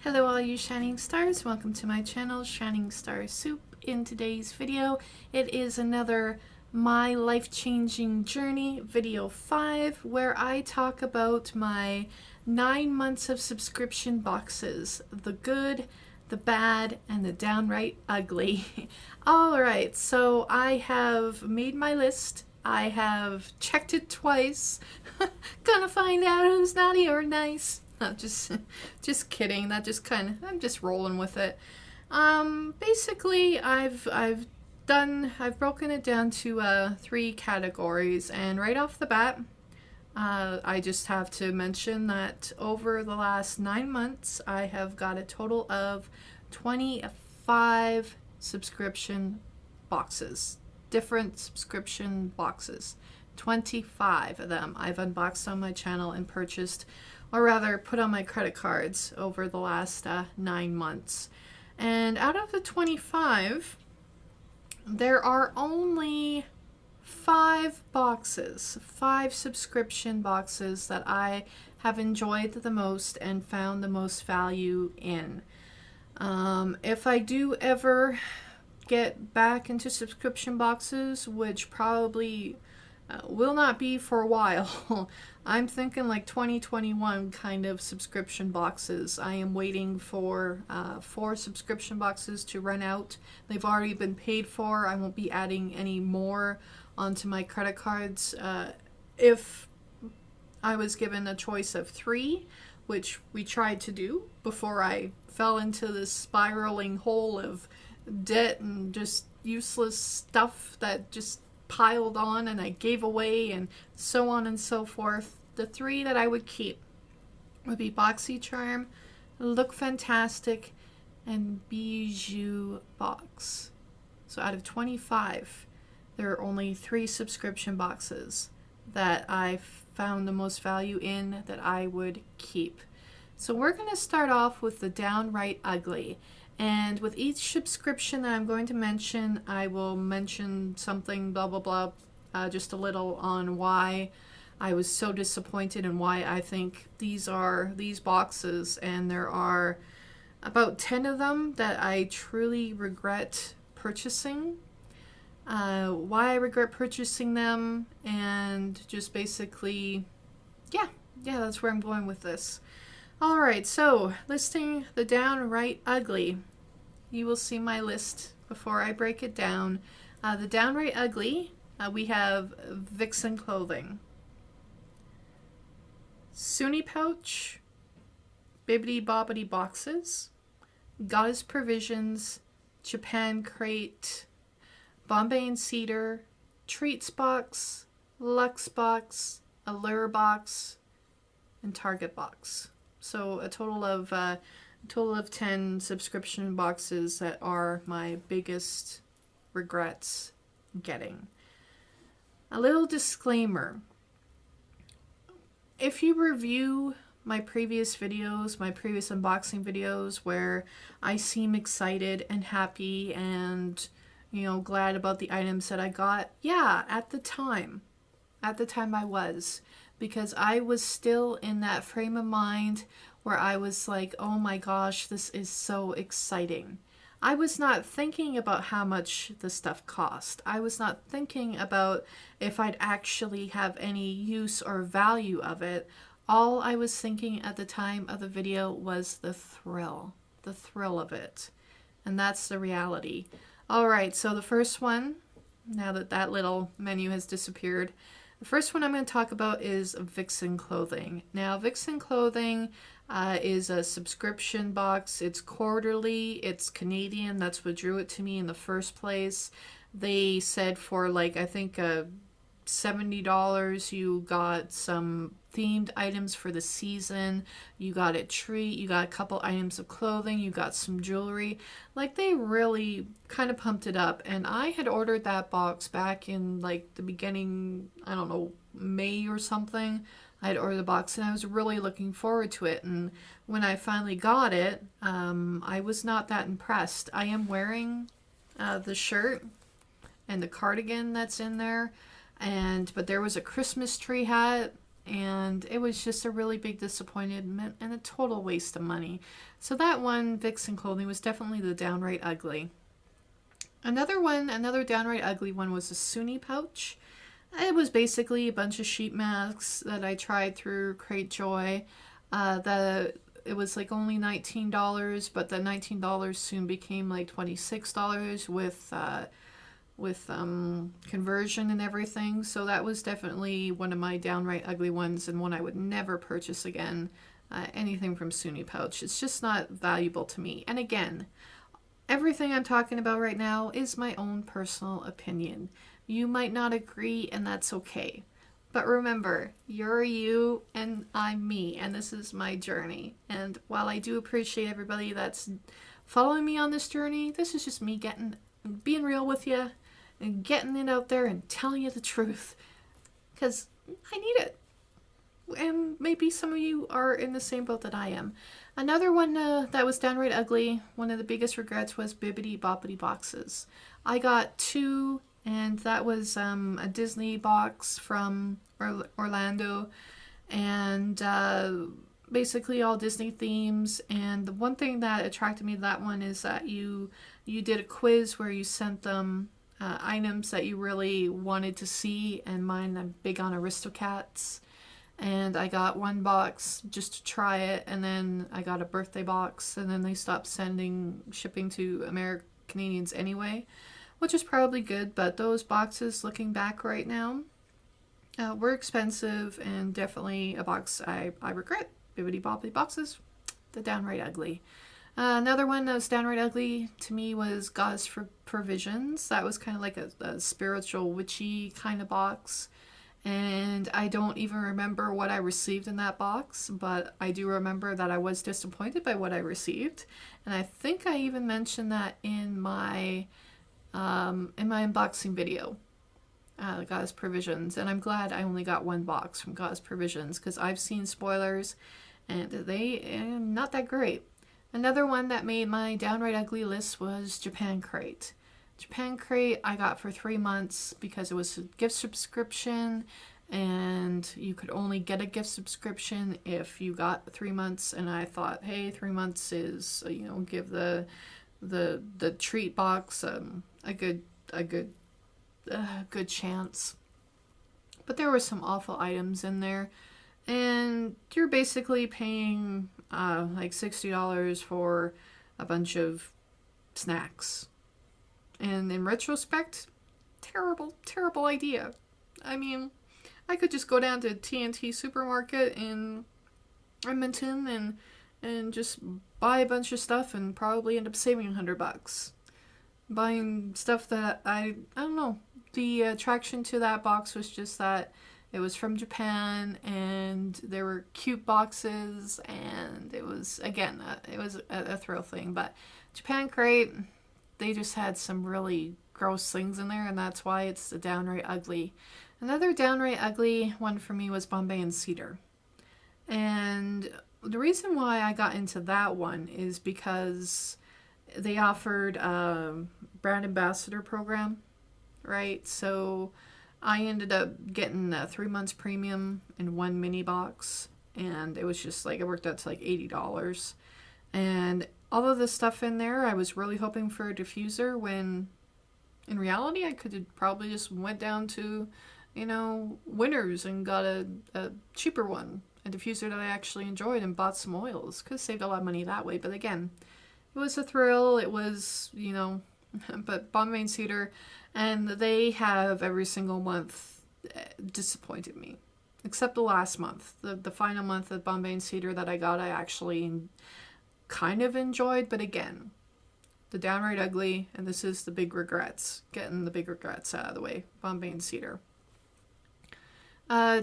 Hello all you shining stars, welcome to my channel Shining Star Soup. In today's video it is another my life-changing journey video 5 where I talk about my 9 months of subscription boxes, the good, the bad, and the downright ugly. Alright, so I have made my list. I have checked it twice. Gonna find out who's naughty or nice. No, just kidding. That just I'm just rolling with it. Basically, I've broken it down to 3 categories, and right off the bat, I just have to mention that over the last 9 months, I have got a total of 25 subscription boxes, different subscription boxes. 25 of them I've unboxed on my channel and purchased, or rather put on my credit cards over the last 9 months. And out of the 25, there are only 5 boxes, 5 subscription boxes that I have enjoyed the most and found the most value in. If I do ever get back into subscription boxes, which probably will not be for a while. I'm thinking like 2021 kind of subscription boxes. I am waiting for 4 subscription boxes to run out. They've already been paid for. I won't be adding any more onto my credit cards. If I was given a choice of 3, which we tried to do before I fell into this spiraling hole of debt and just useless stuff that just piled on and I gave away and so on and so forth. The 3 that I would keep would be Boxy Charm, Look Fantastic, and Boucher Box. So out of 25, there are only 3 subscription boxes that I found the most value in that I would keep. So we're going to start off with the Downright Ugly. And with each subscription that I'm going to mention, I will mention something, blah, blah, blah, just a little on why I was so disappointed and why I think these boxes, and there are about 10 of them that I truly regret purchasing. Why I regret purchasing them, and just basically, yeah, that's where I'm going with this. Alright, so listing the Downright Ugly. You will see my list before I break it down. The Downright Ugly, we have Vixen Clothing, Sunni Pouch, Bibbidi Bobbidi Boxes, Goddess Provisions, Japan Crate, Bombay Cedar, Treats Box, Lexbox, Allure Box, and Target Box. So a total of 10 subscription boxes that are my biggest regrets getting. A little disclaimer. If you review my previous videos, my previous unboxing videos where I seem excited and happy and, you know, glad about the items that I got, yeah, at the time I was. Because I was still in that frame of mind where I was like, oh my gosh, this is so exciting. I was not thinking about how much the stuff cost. I was not thinking about if I'd actually have any use or value of it. All I was thinking at the time of the video was the thrill of it. And that's the reality. Alright, so the first one, now that that little menu has disappeared, the first one I'm going to talk about is Vixen Clothing. Now, Vixen Clothing is a subscription box. It's quarterly. It's Canadian. That's what drew it to me in the first place. They said for like, I think $70 you got some themed items for the season, you got a treat, you got a couple items of clothing, you got some jewelry. Like, they really kind of pumped it up, and I had ordered that box back in like the beginning, I don't know, May or something. I had ordered the box and I was really looking forward to it, and when I finally got it, I was not that impressed. I am wearing the shirt and the cardigan that's in there, but there was a Christmas tree hat and it was just a really big disappointment and a total waste of money. So that one, Vixen Clothing, was definitely the Downright Ugly. Another Downright Ugly one was the Sunni Pouch. It was basically a bunch of sheet masks that I tried through Cratejoy. It was like only $19, but the $19 soon became like $26 with conversion and everything. So that was definitely one of my Downright Ugly ones, and one I would never purchase again. Anything from Sunni Pouch. It's just not valuable to me. And again, everything I'm talking about right now is my own personal opinion. You might not agree, and that's okay. But remember, you're you and I'm me, and this is my journey. And while I do appreciate everybody that's following me on this journey, this is just me being real with you and getting it out there and telling you the truth. Because I need it. And maybe some of you are in the same boat that I am. Another one that was Downright Ugly, one of the biggest regrets, was Bibbidi Bobbidi boxes. I got two, and that was a Disney box from Orlando, and basically all Disney themes. And the one thing that attracted me to that one is that you did a quiz where you sent them items that you really wanted to see, and mine, I'm big on Aristocats. And I got one box just to try it, and then I got a birthday box, and then they stopped shipping to Canadians anyway, which is probably good. But those boxes, looking back right now, were expensive, and definitely a box I regret. Bibbidi Bobbidi boxes, the Downright Ugly. Another one that was Downright Ugly to me was Gauze for Provisions. That was kind of like a spiritual witchy kind of box. And I don't even remember what I received in that box, but I do remember that I was disappointed by what I received. And I think I even mentioned that in my unboxing video, Gauze Provisions. And I'm glad I only got one box from Gauze Provisions, because I've seen spoilers and they are not that great. Another one that made my Downright Ugly list was Japan Crate. Japan Crate I got for 3 months because it was a gift subscription, and you could only get a gift subscription if you got 3 months. And I thought, hey, 3 months is, give the treat box a good chance. But there were some awful items in there, and you're basically paying like $60 for a bunch of snacks. And in retrospect, terrible idea. I mean, I could just go down to TNT Supermarket in Edmonton and just buy a bunch of stuff and probably end up saving $100. Buying stuff that I don't know. The attraction to that box was just that it was from Japan, and there were cute boxes, and it was, again, it was a thrill thing. But Japan Crate, they just had some really gross things in there, and that's why it's the Downright Ugly. Another Downright Ugly one for me was Bombay Cedar. And the reason why I got into that one is because they offered a brand ambassador program, right? So I ended up getting a 3 months premium in one mini box, and it was just like, it worked out to like $80. And all of the stuff in there, I was really hoping for a diffuser, when in reality I could have probably just went down to, Winners and got a cheaper one, a diffuser that I actually enjoyed, and bought some oils. Could have saved a lot of money that way. But again, it was a thrill. It was, but Bombay Cedar, and they have every single month disappointed me. Except the last month. The final month of Bombay Cedar that I got, I actually kind of enjoyed. But again, the Downright Ugly, and this is the big regrets. Getting the big regrets out of the way. Bombay Cedar.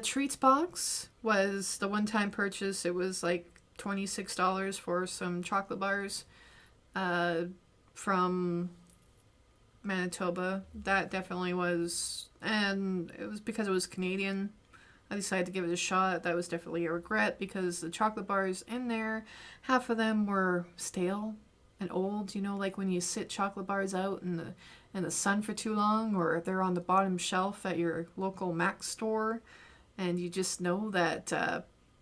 Treats box was the one-time purchase. It was like $26 for some chocolate bars from Manitoba. That definitely was, and it was because it was Canadian. I decided to give it a shot. That was definitely a regret, because the chocolate bars in there, half of them were stale and old. Like when you sit chocolate bars out in the sun for too long, or they're on the bottom shelf at your local Mac store, and you just know that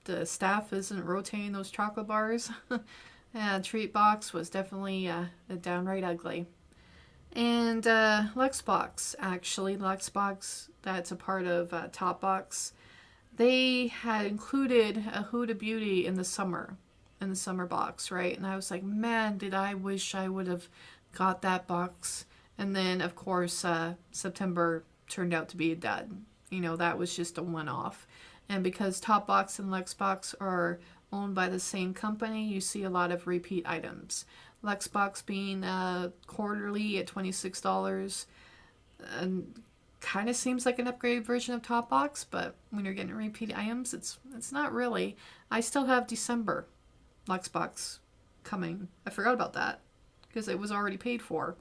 the staff isn't rotating those chocolate bars. Treat box was definitely a downright ugly. And Lexbox, actually, Lexbox, that's a part of Top Box. They had included a Huda Beauty in the summer box, right? And I was like, man, did I wish I would have got that box. And then, of course, September turned out to be a dud. You know, that was just a one-off. And because Top Box and Lexbox are owned by the same company, you see a lot of repeat items. Lexbox being quarterly at $26, and kind of seems like an upgraded version of Top Box, but when you're getting repeat items, it's not really. I still have December Lexbox coming. I forgot about that because it was already paid for.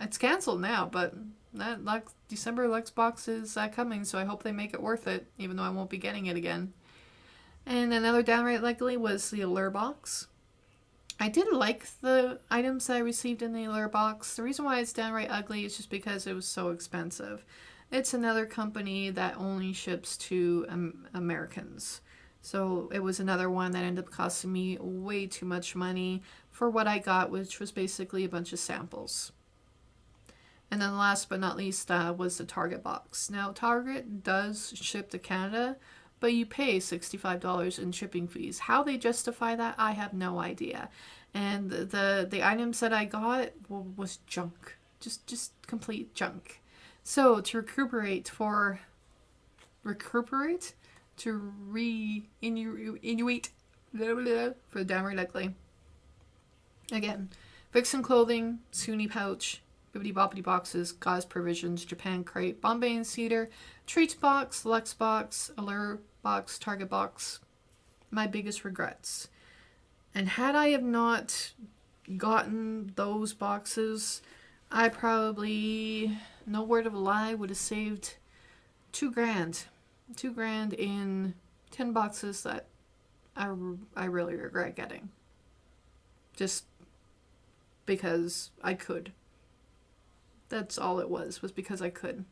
It's canceled now, but that December Lexbox is coming, so I hope they make it worth it, even though I won't be getting it again. And another Downright Ugly was the Allure box. I did like the items that I received in the Allure box. The reason why it's Downright Ugly is just because it was so expensive. It's another company that only ships to Americans. So it was another one that ended up costing me way too much money for what I got, which was basically a bunch of samples. And then last but not least was the Target box. Now, Target does ship to Canada, but you pay $65 in shipping fees. How they justify that, I have no idea. And the items that I got was junk. Just complete junk. So to recuperate, to re-innuate for the Downright Ugly. Again, Vixen Clothing, Sunni Pouch, Bibbidi Boppity Boxes, Gauze Provisions, Japan Crate, Bombay Cedar, Treats Box, Lexbox, Allure Box, Target Box. My biggest regrets. And had I have not gotten those boxes, I probably, no word of a lie, would have saved $2,000. $2,000 in 10 boxes that I really regret getting. Just because I could. That's all it was because I could.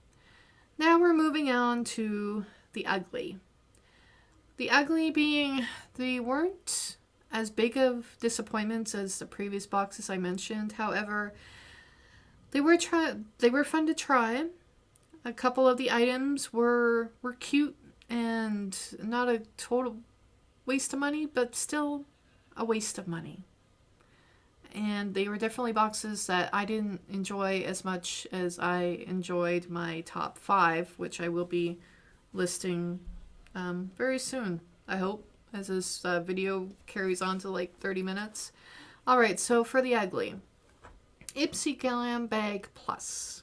Now we're moving on to the ugly. The ugly being, they weren't as big of disappointments as the previous boxes I mentioned. However, they were fun to try. A couple of the items were cute and not a total waste of money, but still a waste of money. And they were definitely boxes that I didn't enjoy as much as I enjoyed my top 5, which I will be listing very soon, I hope, as this video carries on to like 30 minutes. Alright, so for the ugly, Epsy Glam Bag Plus.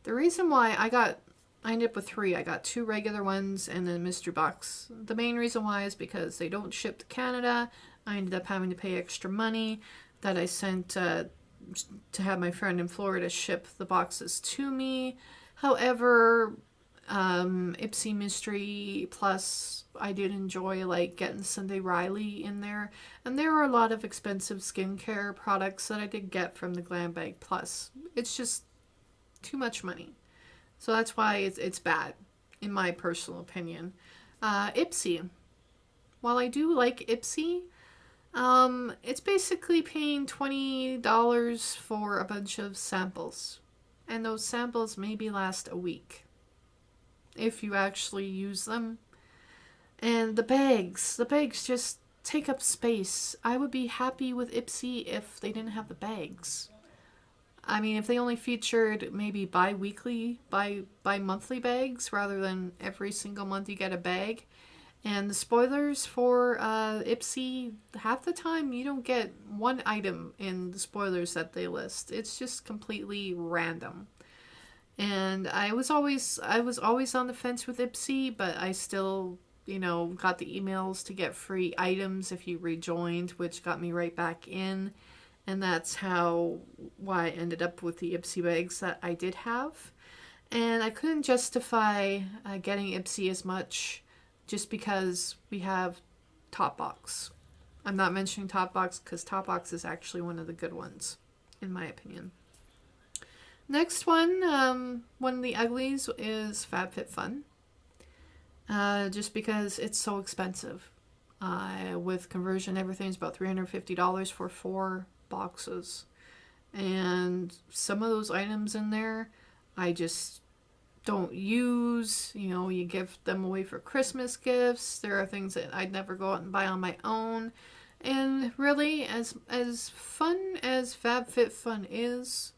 The reason why I ended up with 3. I got 2 regular ones and a mystery box. The main reason why is because they don't ship to Canada. I ended up having to pay extra money that I sent to have my friend in Florida ship the boxes to me. However, Epsy Mystery Plus, I did enjoy like getting Sunday Riley in there. And there are a lot of expensive skincare products that I did get from the Glam Bag Plus. It's just too much money. So that's why it's bad, in my personal opinion. Epsy. While I do like Epsy, it's basically paying $20 for a bunch of samples. And those samples maybe last a week, if you actually use them. And the bags just take up space. I would be happy with Epsy if they didn't have the bags. I mean, if they only featured maybe bi-monthly bags rather than every single month you get a bag. And the spoilers for Epsy, half the time you don't get one item in the spoilers that they list. It's just completely random. And I was always on the fence with Epsy, but I still, got the emails to get free items if you rejoined, which got me right back in. And that's why I ended up with the Epsy bags that I did have. And I couldn't justify getting Epsy as much just because we have Top Box. I'm not mentioning Top Box because Top Box is actually one of the good ones, in my opinion. Next one of the uglies is FabFitFun. just because it's so expensive. With conversion, everything's about $350 for 4 boxes. And some of those items in there, I just don't use. You know, you give them away for Christmas gifts. There are things that I'd never go out and buy on my own. And really, as fun as FabFitFun is,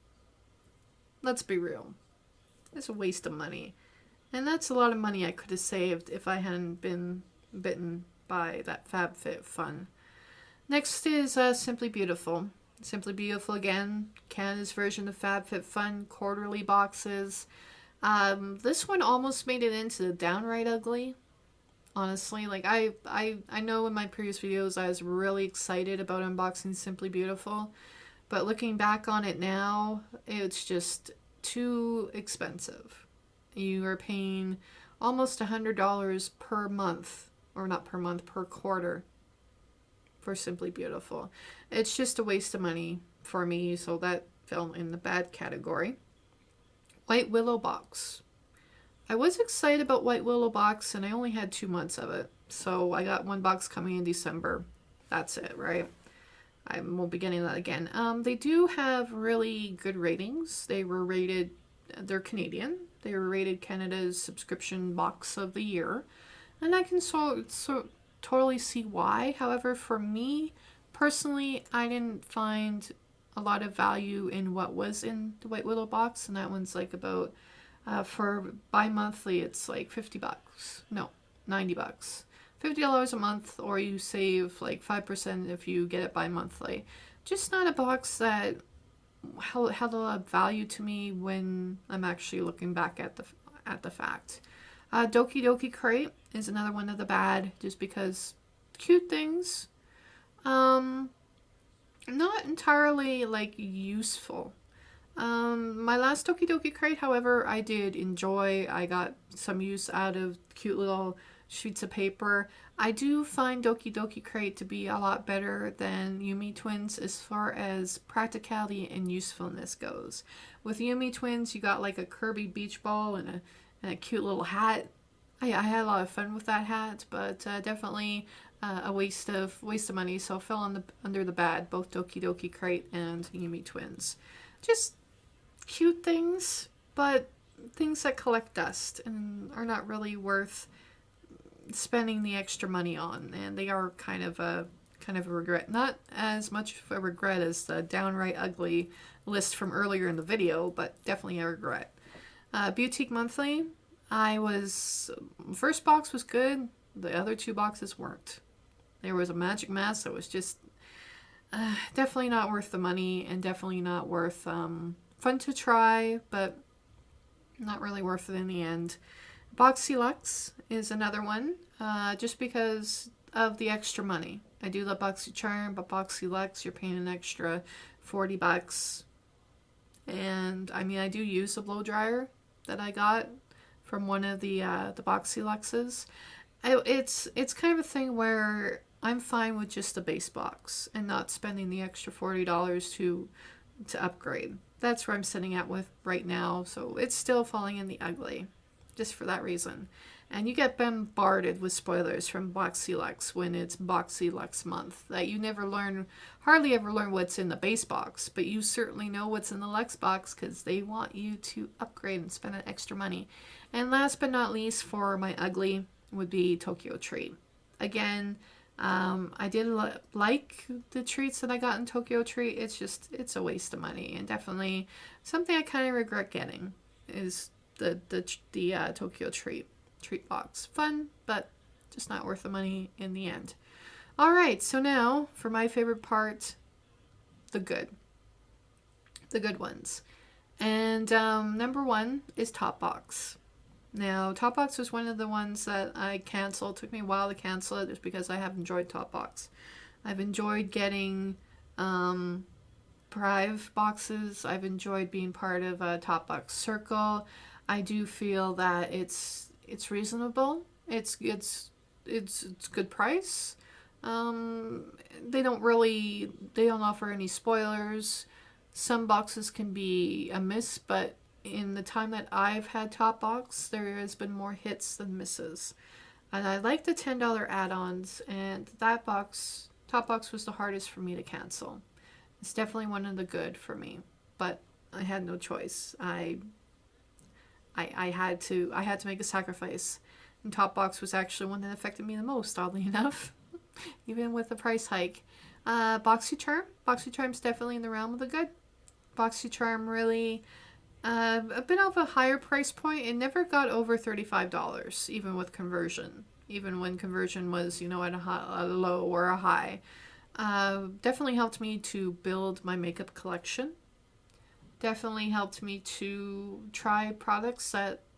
let's be real, it's a waste of money. And that's a lot of money I could have saved if I hadn't been bitten by that FabFitFun. Next is Simply Beautiful. Simply Beautiful, again, Canada's version of FabFitFun, quarterly boxes. This one almost made it into the Downright Ugly. Honestly, like I know in my previous videos I was really excited about unboxing Simply Beautiful, but looking back on it now, it's just too expensive. You are paying almost $100 per month, or not per month, per quarter for Simply Beautiful. It's just a waste of money for me, so that fell in the bad category. White Willow Box. I was excited about White Willow Box, and I only had 2 months of it. So I got 1 box coming in December. That's it, right? I won't be getting that again. They do have really good ratings. They were rated, they're Canadian. They were rated Canada's subscription box of the year. And I can so totally see why. However, for me, personally, I didn't find a lot of value in what was in the White Willow Box. And that one's like about... for bi-monthly, it's like $50. No, $90. $50 a month, or you save like 5% if you get it bi-monthly. Just not a box that held a lot of value to me when I'm actually looking back at the fact. Doki Crate is another one of the bad, just because cute things. Not entirely like useful. My last Doki Crate, however, I did enjoy. I got some use out of cute little sheets of paper. I do find Doki Crate to be a lot better than Yumi Twins as far as practicality and usefulness goes. With Yumi Twins, you got like a Kirby beach ball and a cute little hat. I had a lot of fun with that hat, but definitely a waste of money. So it fell under the bad, both Doki Crate and Yumi Twins. Just cute things, but things that collect dust and are not really worth spending the extra money on, and they are kind of a regret. Not as much of a regret as the Downright Ugly list from earlier in the video, but definitely a regret. Boutique Monthly, first box was good, the other 2 boxes weren't. There was a magic mask that was just definitely not worth the money, and definitely not worth fun to try, but not really worth it in the end. Boxy Lux is another one, just because of the extra money. I do love Boxy Charm, but Boxy Lux, you're paying an extra $40. And I mean, I do use the blow dryer that I got from one of the Boxy Luxes. It's kind of a thing where I'm fine with just the base box and not spending the extra $40 to upgrade. That's where I'm sitting at with right now, so it's still falling in the ugly, just for that reason. And you get bombarded with spoilers from Boxy Lux when it's Boxy Lux month, that you hardly ever learn what's in the base box, but you certainly know what's in the Lexbox because they want you to upgrade and spend that extra money. And last but not least, for my ugly, would be Tokyo Treat. Again, I did like the treats that I got in Tokyo Treat. It's a waste of money, and definitely something I kind of regret getting is the Tokyo Treat box. Fun, but just not worth the money in the end. All right, so now for my favorite part, the good ones. And number 1 is Top Box. Now, Top Box was one of the ones that I canceled. It took me a while to cancel it just because I have enjoyed Top Box. I've enjoyed getting Prive boxes. I've enjoyed being part of a Top Box circle. I do feel that it's reasonable. It's good price. They don't offer any spoilers. Some boxes can be a miss, but in the time that I've had Top Box, there has been more hits than misses. And I like the $10 add-ons, and that box, top box, was the hardest for me to cancel. It's definitely one of the good for me, but I had no choice. I had to make a sacrifice. And top box was actually one that affected me the most, oddly enough, even with the price hike. BoxyCharm's definitely in the realm of the good. BoxyCharm really a bit of a higher price point. It never got over $35, even with conversion. Even when conversion was, at a low or a high. Definitely helped me to build my makeup collection. Definitely helped me to try products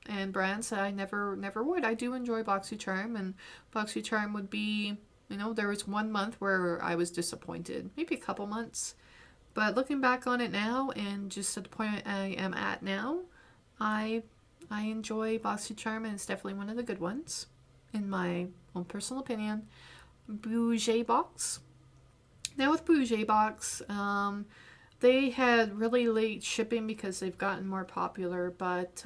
and brands that I never would. I do enjoy BoxyCharm, and BoxyCharm would be, there was 1 month where I was disappointed. Maybe a couple months. But looking back on it now, and just at the point I am at now, I enjoy BoxyCharm, and it's definitely one of the good ones, in my own personal opinion. Boucher Box. Now with Boucher Box, they had really late shipping because they've gotten more popular, but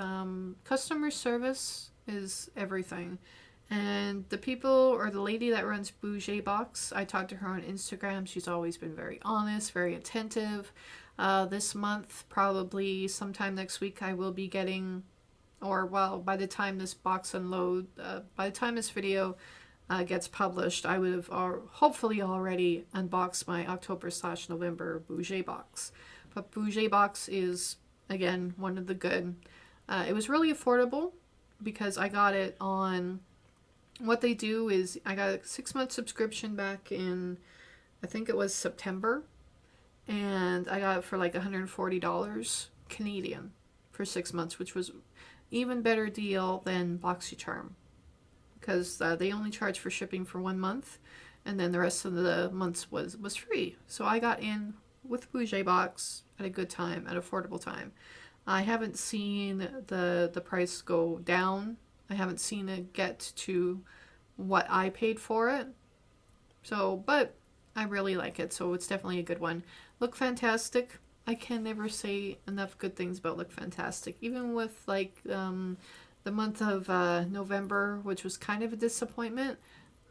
customer service is everything. And the people, or the lady that runs Boucher Box, I talked to her on Instagram. She's always been very honest, very attentive. This month, probably sometime next week, I will be getting, by the time this box unload, by the time this video gets published, I would have hopefully already unboxed my October/November Boucher Box. But Boucher Box is, again, one of the good. It was really affordable because I got it on, what they do is, I got a 6-month subscription back in, I think it was September, and I got it for like $140 Canadian for 6 months, which was even better deal than BoxyCharm, because they only charge for shipping for 1 month, and then the rest of the months was free. So I got in with Boucher Box at a good time, at an affordable time. I haven't seen the price go down. I haven't seen it get to what I paid for it. So, but I really like it, so it's definitely a good one. Look Fantastic. I can never say enough good things about Look Fantastic. Even with like the month of November, which was kind of a disappointment,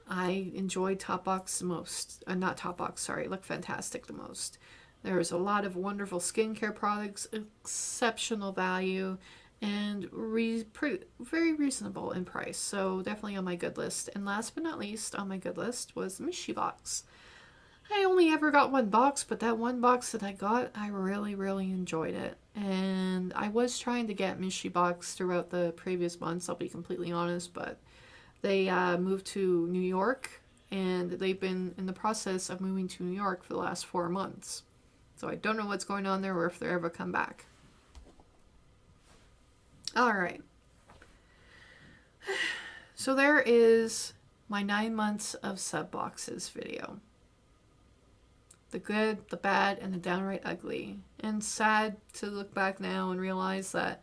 I enjoyed Top Box the most. Look Fantastic the most. There's a lot of wonderful skincare products, exceptional value, and very reasonable in price. So definitely on my good list. And last but not least on my good list was mushybox. I only ever got one box, but that one box that I got, I really, really enjoyed it. And I was trying to get mushybox throughout the previous months, I'll be completely honest, but they moved to New York, and they've been in the process of moving to New York for the last 4 months. So I don't know what's going on there or if they'll ever come back. Alright. So there is my 9 months of sub boxes video. The good, the bad, and the downright ugly. And sad to look back now and realize that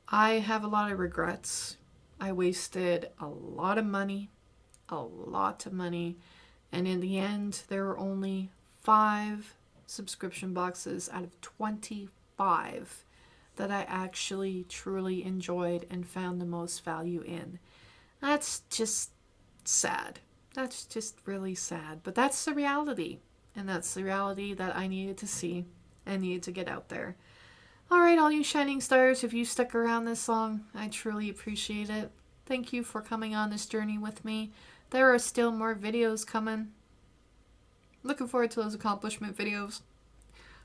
I have a lot of regrets. I wasted a lot of money, and in the end there were only 5 subscription boxes out of 25 that I actually truly enjoyed and found the most value in. That's just sad. That's just really sad. But that's the reality. And that's the reality that I needed to see and needed to get out there. Alright, all you shining stars, if you stuck around this long, I truly appreciate it. Thank you for coming on this journey with me. There are still more videos coming. Looking forward to those accomplishment videos.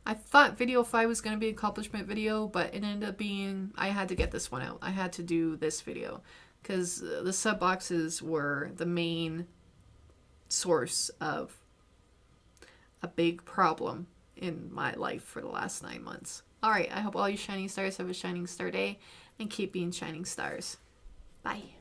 I thought video 5 was going to be an accomplishment video, but it ended up being, I had to get this one out. I had to do this video because the sub boxes were the main source of a big problem in my life for the last 9 months. Alright, I hope all you shining stars have a shining star day and keep being shining stars. Bye.